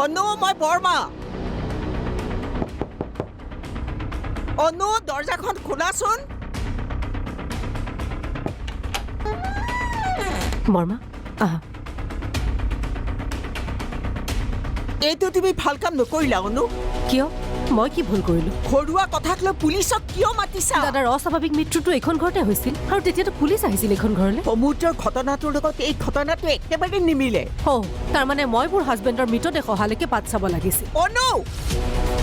অনু মই বৰ্মা অনু দৰ্জাখন খোলাচোন বৰ্মা আহা এইটো তুমি ভাল কাম নকৰিলা অনু কিয় মই কি ভুল কৰিলো ঘৰুৱা কথাক লৈ পুলিচক কিয় মাতিছা দাদাৰ অস্বাভাৱিক মৃত্যুটো এইখন ঘৰতে হৈছিল আৰু তেতিয়াতো পুলিচ আহিছিল এইখন ঘৰলৈ সমুদ্ৰৰ ঘটনাটোৰ লগত এই ঘটনাটো একেবাৰে নিমিলে তাৰমানে মই মোৰ হাজবেণ্ডৰ মৃতদেহ অহালৈকে বাট চাব লাগিছিল অনু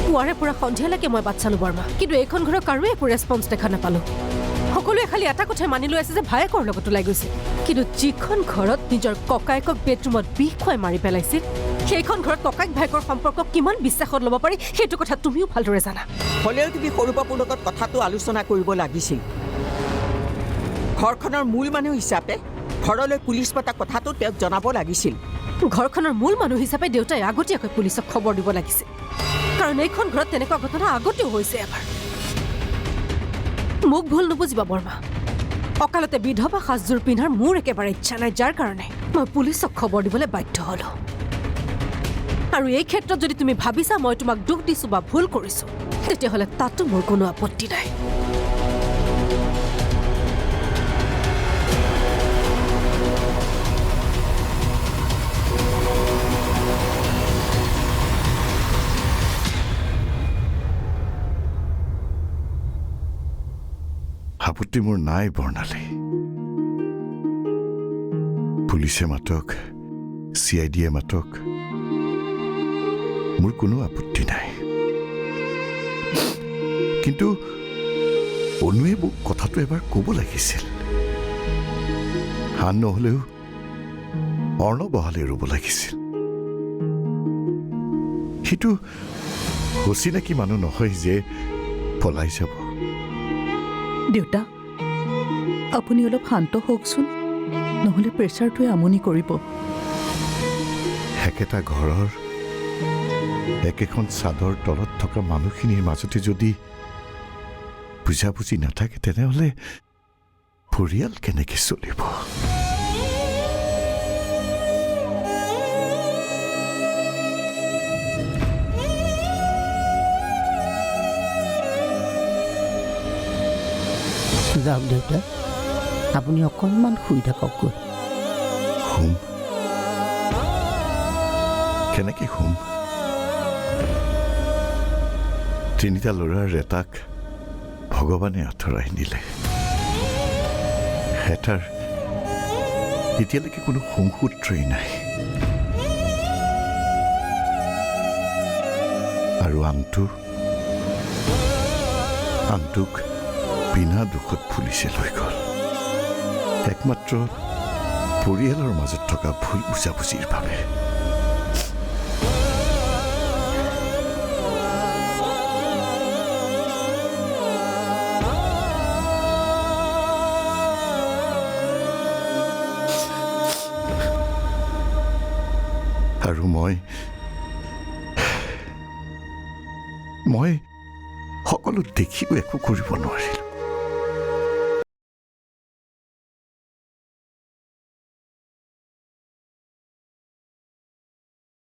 পুৱাৰে পৰা সন্ধিয়ালৈকে মই বাট চালো বৰ্মা কিন্তু এইখন ঘৰৰ কাৰোৱে একো ৰেছপন্স দেখা নাপালো সকলোৱে খালি এটা কথাই মানি লৈ আছে যে ভায়েকৰ লগত ওলাই গৈছে কিন্তু যিখন ঘৰত নিজৰ ককায়েকক বেডৰুমত বিষ খুৱাই মাৰি পেলাইছিল সেইখন ঘৰত ককায়েক ভায়েকৰ সম্পৰ্ক কিমান বিশ্বাসত ল'ব পাৰি সেইটো কথা তুমিও ভালদৰে জানা হ'লেও তুমি সৰু বাপুৰ লগত কথাটো আলোচনা কৰিব লাগিছিল ঘৰখনৰ মূল মানুহ হিচাপে ঘৰলৈ পুলিচ পতা কথাটো তেওঁক জনাব লাগিছিল ঘৰখনৰ মূল মানুহ হিচাপে দেউতাই আগতীয়াকৈ পুলিচক খবৰ দিব লাগিছিল কাৰণ এইখন ঘৰত তেনেকুৱা ঘটনা আগতেও হৈছে এবাৰ মোক ভুল নুবুজিবা বৰ্মা অকালতে বিধৱা সাজযোৰ পিন্ধাৰ মোৰ একেবাৰে ইচ্ছা নাই যাৰ কাৰণে মই পুলিচক খবৰ দিবলৈ বাধ্য হলো আৰু এই ক্ষেত্ৰত যদি তুমি ভাবিছা মই তোমাক দুখ দিছো বা ভুল কৰিছো তেতিয়াহ'লে তাতো মোৰ কোনো আপত্তি নাই আপত্তি মোৰ নাই বৰ্ণালী পুলিচে মাতক CIDয়ে মাতক মোৰ কোনো আপত্তি নাই কিন্তু অনুৱে মোক কথাটো এবাৰ ক'ব লাগিছিল হান নহ'লেও অৰ্ণৱ অহালে ৰ'ব লাগিছিল সিটো অচিনাকি মানুহ নহয় যে পলাই যাব দেউতা আপুনি অলপ শান্ত হওকচোন নহ'লে প্ৰেছাৰটোৱে আমনি কৰিব একেটা ঘৰৰ একেখন চাদৰ তলত থকা মানুহখিনিৰ মাজতে যদি বুজাবুজি নাথাকে তেনেহ'লে পৰিয়াল কেনেকৈ চলিব যাওক দেউতা আপুনি অকণমান শুই থাককগৈ শুম কেনেকৈ শুম তিনিটা ল'ৰাৰ এটাক ভগৱানে আঁতৰাই নিলে এটাৰ এতিয়ালৈকে কোনো সংসূত্ৰই নাই আৰু আনটোক বিনা দুখত পুলিচে লৈ গ'ল একমাত্ৰ পৰিয়ালৰ মাজত থকা ভুল বুজাবুজিৰ বাবে আৰু মই সকলো দেখিও একো কৰিব নোৱাৰিলোঁ